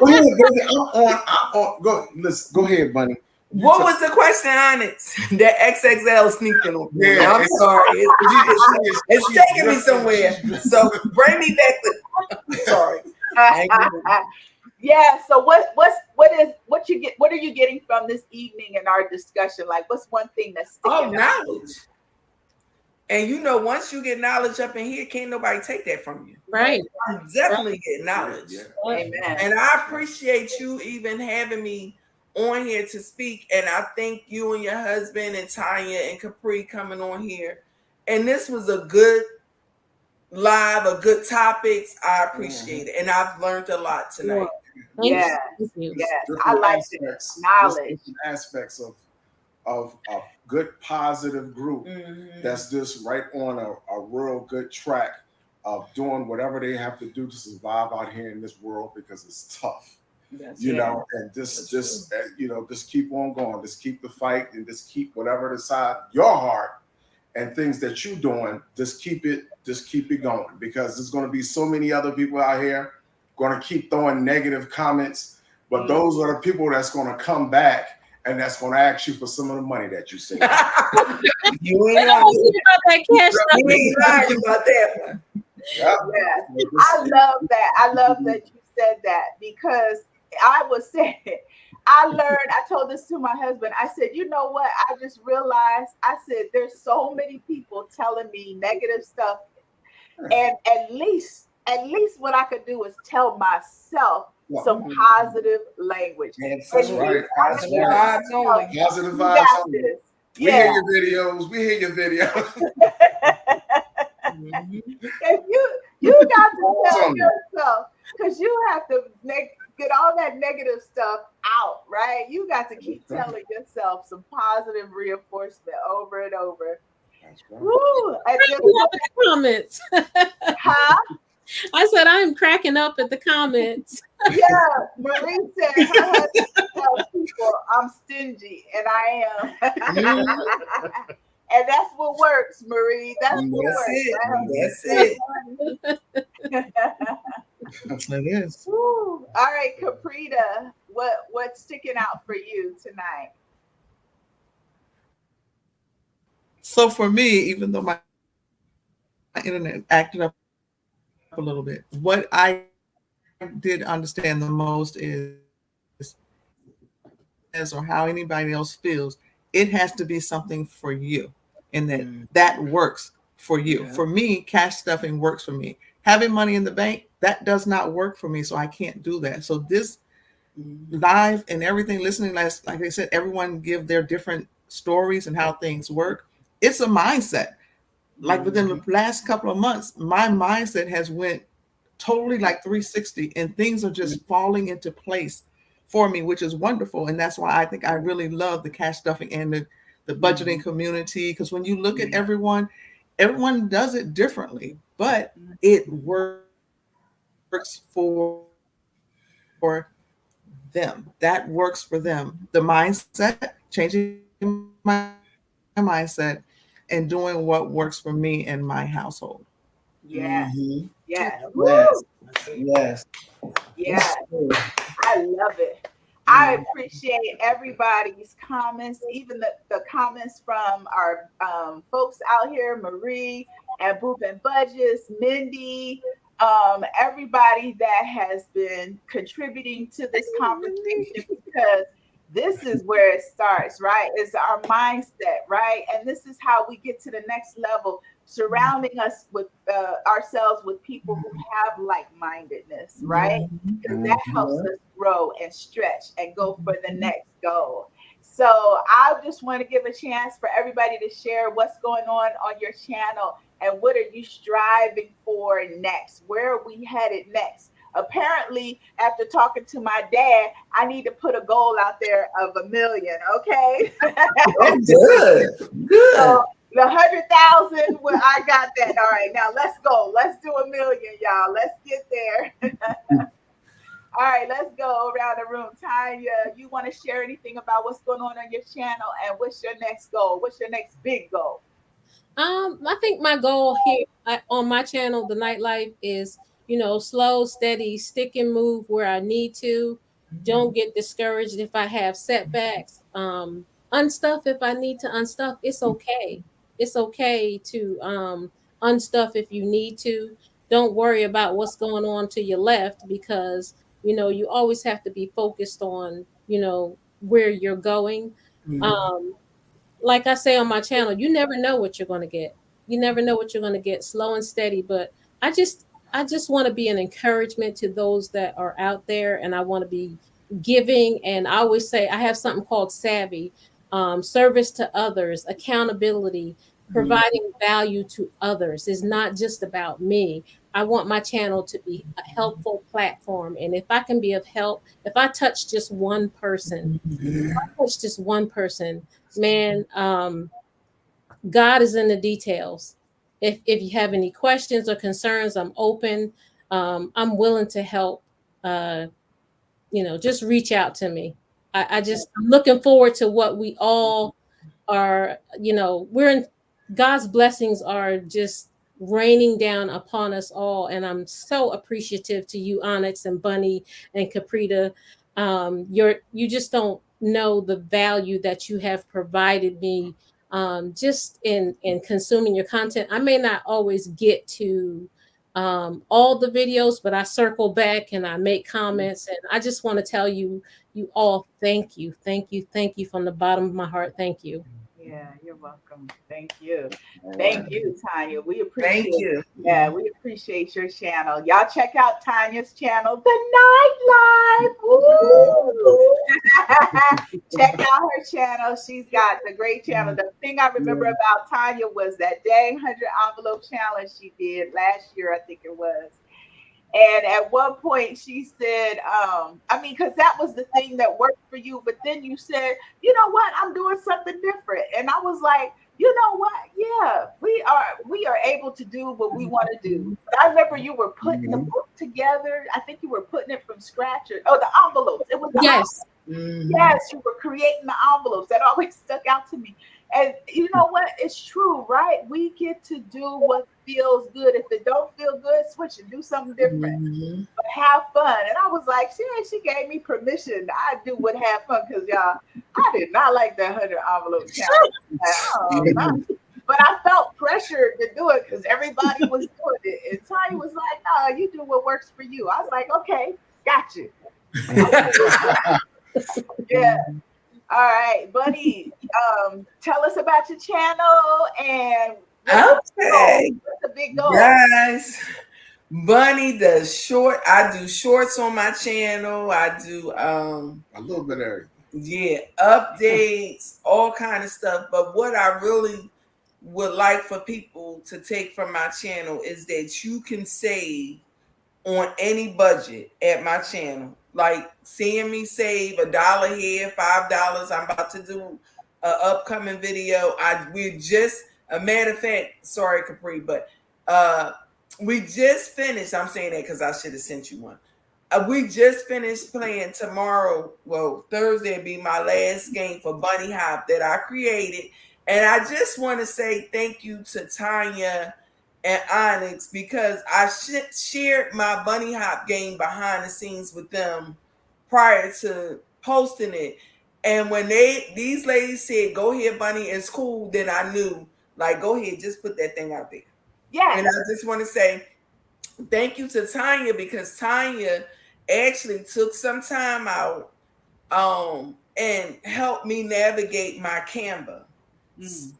ahead, baby. I'm on. Go ahead, Bunny. What was the question, Onyx? That XXL sneaking on me. Yeah, I'm sorry. It's taking me somewhere. So bring me back to sorry. Yeah. So what are you getting from this evening in our discussion? Like, what's one thing that's sticking out? Knowledge. And once you get knowledge up in here, can't nobody take that from you. Right. You definitely get knowledge. Amen. And I appreciate you even having me on here to speak. And I thank you and your husband and Tanya and Capri coming on here. And this was a good live, a good topics. I appreciate it. And I've learned a lot tonight. Yeah. Yes. I like it. Knowledge. Aspects of a good positive group that's just right on a real good track of doing whatever they have to do to survive out here in this world, because it's tough. You know, and just keep on going, just keep the fight, and just keep whatever decide your heart and things that you're doing, just keep it going, because there's going to be so many other people out here going to keep throwing negative comments, but those are the people that's going to come back and that's going to ask you for some of the money that you saved. You ain't lying about that one. Yeah. I love that. I love that you said that, because I was saying, I told this to my husband. I said, you know what? I just realized, I said, there's so many people telling me negative stuff. And at least what I could do is tell myself some positive language. That's right. Positive vibes. We hear your videos. And you got to tell yourself, because you have to get all that negative stuff out, right? You got to keep telling yourself some positive reinforcement over and over. That's right. Woo! The comments. Huh? I said I'm cracking up at the comments. Yeah, Marie said her husband tells people I'm stingy, and I am. And that's what works, Marie. That's what That's works. it. That's it. It is. Woo. All right, Caprita, what's sticking out for you tonight? So for me, even though my internet acted up a little bit, what I did understand the most is, or how anybody else feels, it has to be something for you, and that works for you. Yeah. For me, cash stuffing works for me. Having money in the bank, that does not work for me, so I can't do that. So this live and everything, listening, like I said, everyone give their different stories and how things work. It's a mindset. Like within the last couple of months, my mindset has went totally like 360, and things are just falling into place for me, which is wonderful. And that's why I think I really love the cash stuffing and the budgeting community, because when you look at everyone does it differently, but it works for them. That works for them. The mindset, changing my mindset, and doing what works for me and my household. Yeah. Yeah. Yes. Yeah. I love it. I appreciate everybody's comments, even the comments from our folks out here, Marie and Boop and Budgets, Mindy, everybody that has been contributing to this conversation, because this is where it starts, right? It's our mindset, right? And this is how we get to the next level, surrounding us with ourselves with people who have like-mindedness, right? Because that helps us grow and stretch and go for the next goal. So I just want to give a chance for everybody to share what's going on your channel and what are you striving for next? Where are we headed next? Apparently, after talking to my dad, I need to put a goal out there of 1 million. Okay. Good. So the 100,000, well, I got that. All right, now let's go. Let's do 1 million, y'all. Let's get there. All right, let's go around the room. Tanya, you want to share anything about what's going on your channel and what's your next goal? What's your next big goal? I think my goal here on my channel, The Nightlife, is, slow, steady, stick and move where I need to. Don't get discouraged if I have setbacks. Unstuff if I need to unstuff. It's okay. It's okay to unstuff if you need to. Don't worry about what's going on to your left, because you always have to be focused on where you're going. Like I say on my channel, you never know what you're going to get. You never know what you're going to get. Slow and steady. But I just want to be an encouragement to those that are out there, and I want to be giving. And I always say I have something called savvy, service to others, accountability, providing value to others. Is not just about me. I want my channel to be a helpful platform. And if I can be of help, if I touch just one person, man, God is in the details. If you have any questions or concerns, I'm open. I'm willing to help. Just reach out to me. I'm looking forward to what we all are. We're in God's blessings are just raining down upon us all, and I'm so appreciative to you, Onyx and Bunny and Caprita. You just don't know the value that you have provided me just in consuming your content. I may not always get to all the videos, but I circle back and I make comments, and I just want to tell you all, thank you from the bottom of my heart. Thank you. Yeah, you're welcome. Thank you. Thank you, Tanya. We appreciate you. Yeah, we appreciate your channel. Y'all check out Tanya's channel, The Nightlife. Woo! Check out her channel. She's got a great channel. The thing I remember about Tanya was that dang 100 envelope challenge she did last year, I think it was. And at one point she said, because that was the thing that worked for you. But then you said, you know what, I'm doing something different. And I was like, you know what? Yeah, we are able to do what we want to do. But I remember you were putting the book together. I think you were putting it from scratch. The envelopes. It was the yes. Yes, you were creating the envelopes. That always stuck out to me. And you know what? It's true, right? We get to do what feels good. If it don't feel good, switch and do something different. Mm-hmm. But have fun. And I was like, she gave me permission. I do what have fun because y'all, I did not like that 100 envelope challenge. But I felt pressured to do it because everybody was doing it. And Tanya was like, no, you do what works for you. I was like, okay, got you. Yeah. All right, Bunny, tell us about your channel and what's the big goal? Guys, Bunny does I do shorts on my channel. I do a little bit of everything. Updates, all kind of stuff. But what I really would like for people to take from my channel is that you can save on any budget at my channel. Like seeing me save $1 here, $5. I'm about to do an upcoming video. We're just a matter of fact, sorry Capri, but we just finished. I'm saying that because I should have sent you one. We just finished playing tomorrow. Well, Thursday will be my last game for Bunny Hop that I created. And I just want to say thank you to Tanya and Onyx because I shared my Bunny Hop game behind the scenes with them prior to posting it. And when these ladies said, go ahead, Bunny, it's cool, then I knew, like, go ahead, just put that thing out there. Yeah. And I just want to say thank you to Tanya because Tanya actually took some time out and helped me navigate my Canva.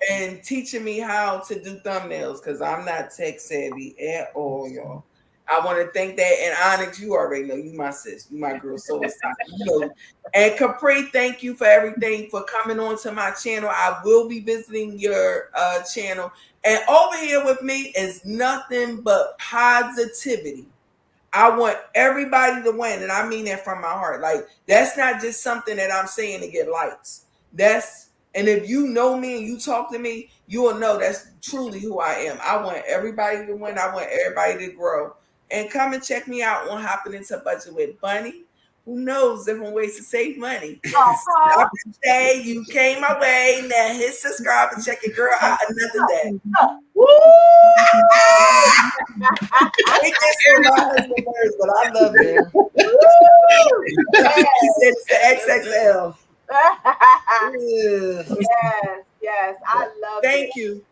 And teaching me how to do thumbnails because I'm not tech savvy at all, y'all. I want to thank that. And Onyx, you already know, you my sis, you my girl, so it's time. You know. And Capri, thank you for everything, for coming on to my channel. I will be visiting your channel. And over here with me is nothing but positivity. I want everybody to win, and I mean that from my heart. Like, that's not just something that I'm saying to get likes. And if you know me and you talk to me, you will know that's truly who I am. I want everybody to win. I want everybody to grow. And come and check me out on Hopping Into Budget with Bunny. Who knows different ways to save money? Say you came my way. Now hit subscribe and check your girl out another day. Woo! I can't my husband words, but I love it. He said it's the XXL. Yes, I love it. Thank you.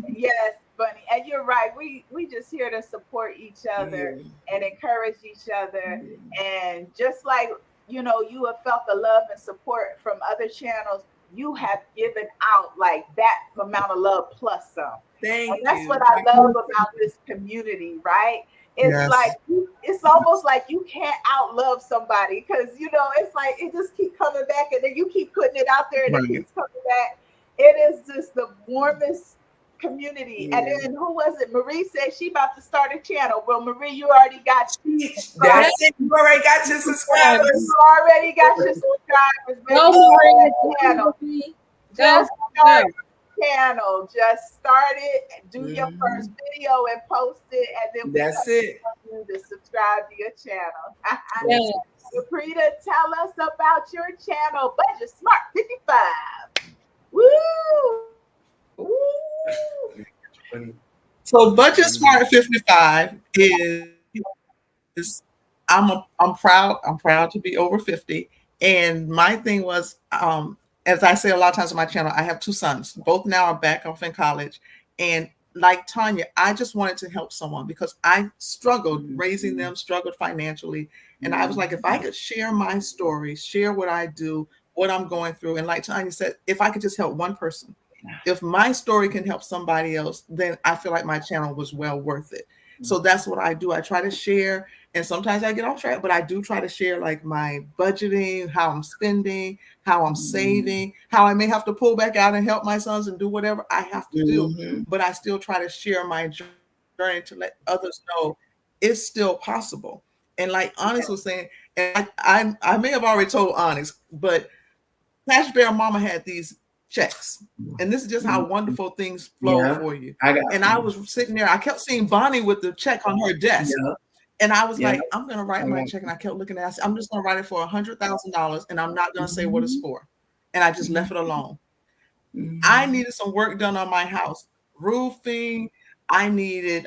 Yes, Bunny, and you're right. We just here to support each other and encourage each other, and just like you have felt the love and support from other channels, you have given out like that amount of love plus some. Thank you. That's what I love about this community, right? It's like it's almost like you can't outlove somebody because it's like it just keep coming back, and then you keep putting it out there, and it keeps coming back. It is just the warmest community. And then who was it? Marie said she about to start a channel. Well, Marie, you already got that's it. You already got your subscribers. You already got your subscribers. Just start channel. Just start it, do your first video and post it, and then that's it. To subscribe to your channel. Saprita, tell us about your channel, Budget Smart 55. Woo! Ooh. So Budget Smart 55 is I'm proud to be over 50. And my thing was, as I say a lot of times on my channel, I have two sons. Both now are back off in college. And like Tanya, I just wanted to help someone because I struggled raising them, struggled financially. And I was like, if I could share my story, share what I do, what I'm going through. And like Tanya said, if I could just help one person, if my story can help somebody else, then I feel like my channel was well worth it. So that's what I do. I try to share, and sometimes I get off track, but I do try to share like my budgeting, how I'm spending, how I'm saving, how I may have to pull back out and help my sons and do whatever I have to do. But I still try to share my journey to let others know it's still possible. And like Onyx was saying, and I may have already told Onyx, but Cash Bear Mama had these checks, and this is just how wonderful things flow for you. I was sitting there, I kept seeing Bonnie with the check on her desk, and I was like, I'm gonna write my check, and I kept looking at it. I'm just gonna write it for $100,000, and I'm not gonna say what it's for. And I just left it alone. I needed some work done on my house, roofing. I needed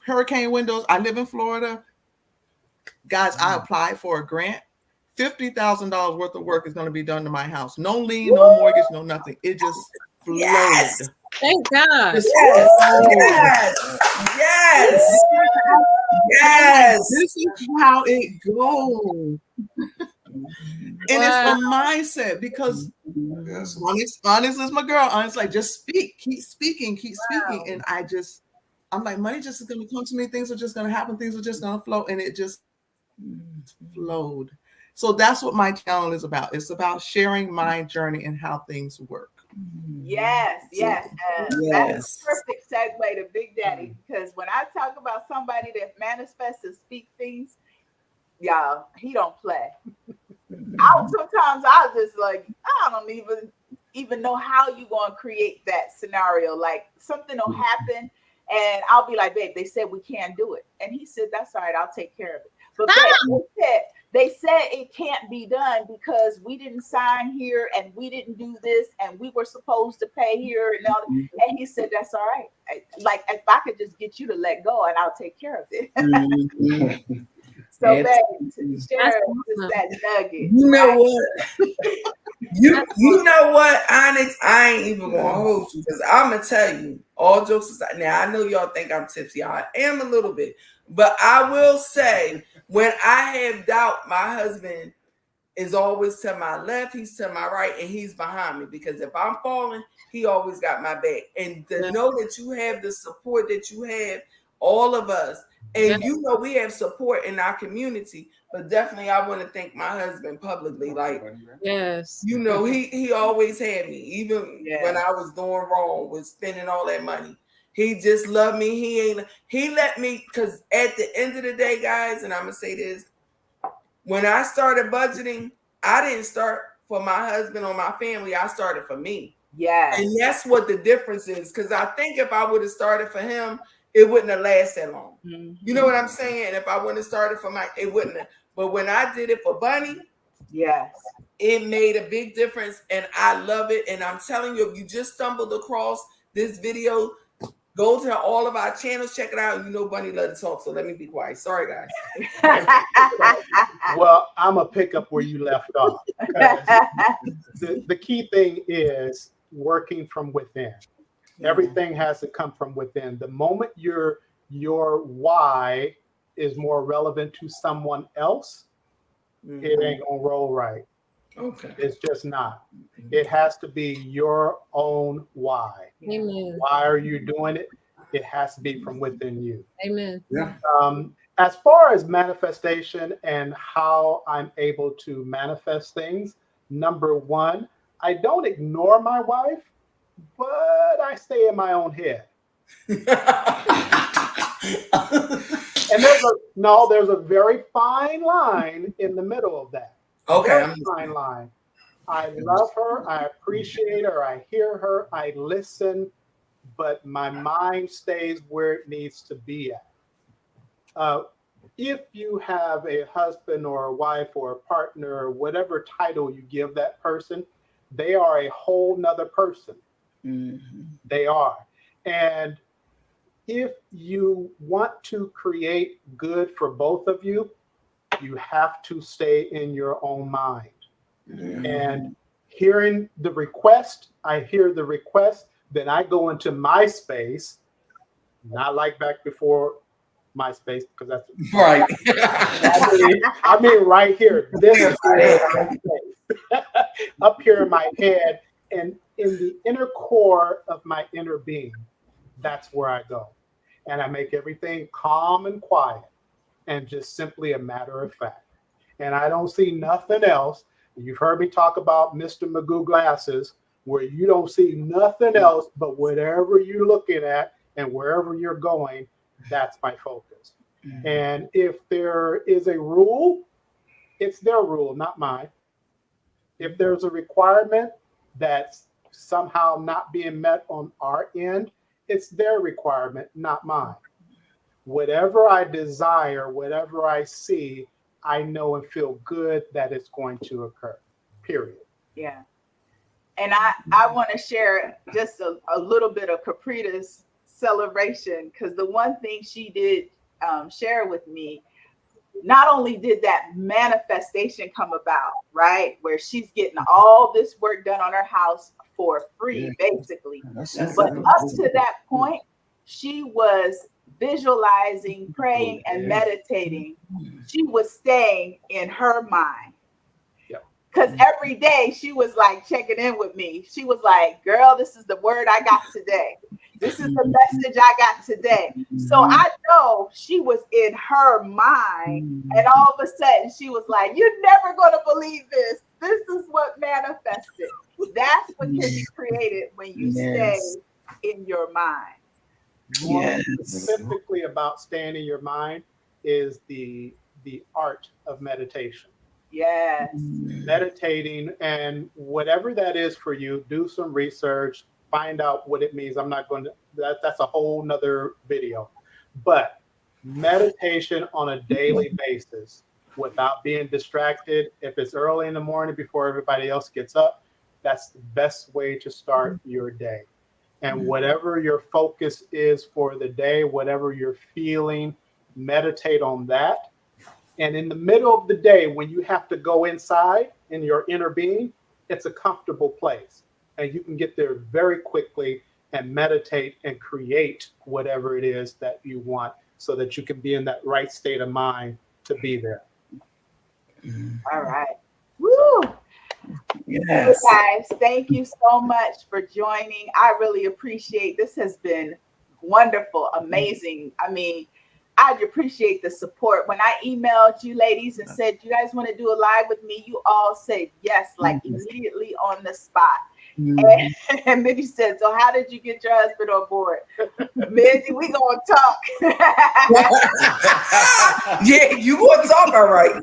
hurricane windows. I live in Florida. Guys, I applied for a grant. $50,000 worth of work is going to be done to my house. No lien, no mortgage, no nothing. It just flowed. Yes. Thank God. Just Yes. flowed. Yes. Yes. This is how it goes. And it's a mindset because Onyx is my girl. Onyx like, just speak, keep speaking, keep speaking. And I'm like, money just is going to come to me. Things are just going to happen. Things are just going to flow. And it just flowed. So that's what my channel is about. It's about sharing my journey and how things work. Yes. That's a perfect segue to Big Daddy, because when I talk about somebody that manifests and speak things, y'all, he don't play. Sometimes I'll just like, I don't even know how you gonna create that scenario. Like something will happen and I'll be like, babe, they said we can't do it. And he said, that's all right, I'll take care of it. But babe, they said it can't be done because we didn't sign here and we didn't do this and we were supposed to pay here and all. And he said, that's all right. Like if I could just get you to let go and I'll take care of it. So babe, share that nugget. You know what? You know what, Onyx? I ain't even gonna hold you because I'm gonna tell you, all jokes aside. Now I know y'all think I'm tipsy. I am a little bit, but I will say when I have doubt, my husband is always to my left, he's to my right, and he's behind me because if I'm falling, he always got my back. And to know that you have the support that you have, all of us. And you know we have support in our community, but definitely I want to thank my husband publicly. Like, yes, you know, he always had me, even when I was doing wrong with spending all that money. He just loved me. He let me, because at the end of the day, guys, and I'm gonna say this, when I started budgeting, I didn't start for my husband or my family. I started for me. Yeah, and that's what the difference is. Because I think if I would have started for him, it wouldn't have lasted long. You know what I'm saying? And if I wouldn't have started for it wouldn't have. But when I did it for Bunny, yes, it made a big difference. And I love it. And I'm telling you, if you just stumbled across this video, go to all of our channels, check it out. You know Bunny love to talk, so let me be quiet. Sorry, guys. Well, I'm going to pick up where you left off. The key thing is working from within. Everything has to come from within. The moment your why is more relevant to someone else, it ain't gonna roll right. Okay. It's just not. It has to be your own why. Amen. Why are you doing it? It has to be from within you. Amen. Yeah. As far as manifestation and how I'm able to manifest things, number one, I don't ignore my wife, but I stay in my own head. And there's a very fine line in the middle of that. Okay. Very fine line. I love her. I appreciate her. I hear her. I listen, but my mind stays where it needs to be at. If you have a husband or a wife or a partner or whatever title you give that person, they are a whole nother person. They are. And if you want to create good for both of you, you have to stay in your own mind. And hearing the request, I hear the request, then I go into my space, not like back before MySpace, because that's right. I mean right here. This is my space. Up here in my head and in the inner core of my inner being, that's where I go. And I make everything calm and quiet and just simply a matter of fact. And I don't see nothing else. You've heard me talk about Mr. Magoo glasses, where you don't see nothing else but whatever you're looking at and wherever you're going, that's my focus. And if there is a rule, it's their rule, not mine. If there's a requirement that's somehow not being met on our end, it's their requirement, not mine. Whatever I desire, whatever I see, I know and feel good that it's going to occur, period. Yeah. And I want to share just a little bit of Caprita's celebration, because the one thing she did share with me, not only did that manifestation come about, right, where she's getting all this work done on her house for free, basically, but up to that point, she was visualizing, praying, and meditating. She was staying in her mind. Because every day she was like checking in with me. She was like, girl, this is the word I got today. This is the message I got today. So I know she was in her mind. And all of a sudden she was like, you're never going to believe this. This is what manifested. That's what can be created when you stay in your mind. More specifically about staying in your mind is the art of meditation. Yes. Meditating, and whatever that is for you, do some research, find out what it means. I'm not going to, that's a whole nother video. But meditation on a daily basis without being distracted. If it's early in the morning before everybody else gets up, that's the best way to start your day. And whatever your focus is for the day, whatever you're feeling, meditate on that. And in the middle of the day, when you have to go inside in your inner being, it's a comfortable place. And you can get there very quickly and meditate and create whatever it is that you want, so that you can be in that right state of mind to be there. All right. Woo! Yes. Guys, thank you so much for joining. I really appreciate this. Has been wonderful, amazing. I mean, I'd appreciate the support. When I emailed you ladies and said, you guys want to do a live with me? You all said yes, like immediately on the spot. And Mindy said, so how did you get your husband on board? Mindy, we gonna talk. Yeah, you gonna talk, all right.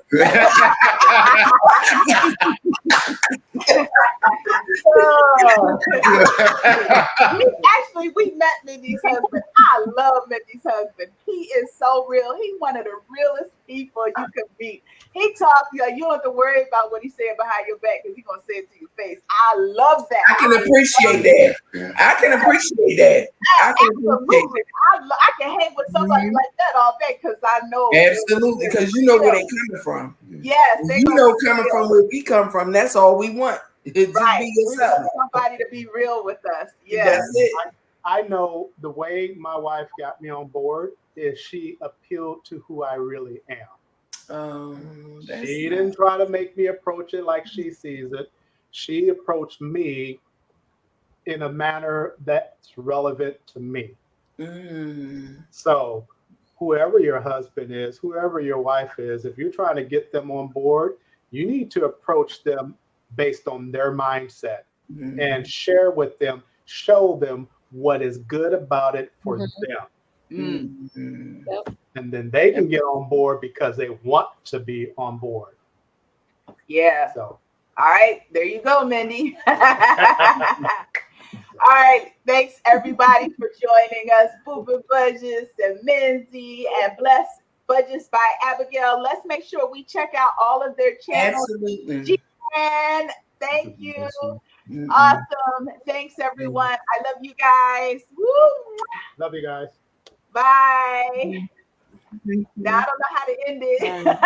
We met Mindy's husband. I love Mindy's husband. He is so real. He's one of the realest people you could meet. He talks, you don't have to worry about what he's saying behind your back, because he's gonna say it to your face. I love that. I can appreciate that. I can appreciate that. Absolutely. I can hang with somebody like that all day, because I know. Absolutely, because you know where they're coming from. Yes. You know, coming from where we come from, that's all we want. Just right. Be yourself. We want somebody to be real with us. Yes. That's it. I know the way my wife got me on board is she appealed to who I really am. She didn't try to make me approach it like she sees it. She approached me in a manner that's relevant to me. So whoever your husband is, whoever your wife is, if you're trying to get them on board, you need to approach them based on their mindset and share with them, show them what is good about it for them. Yep. And then they can get on board because they want to be on board. Yeah. So, all right, there you go, Mindy. All right, thanks everybody for joining us. Boopin' Budgets and Minzy and Bless Budgets by Abigail. Let's make sure we check out all of their channels. Absolutely. And thank you. Awesome. Thanks, everyone. I love you guys. Woo. Love you guys. Bye. Now I don't know how to end it.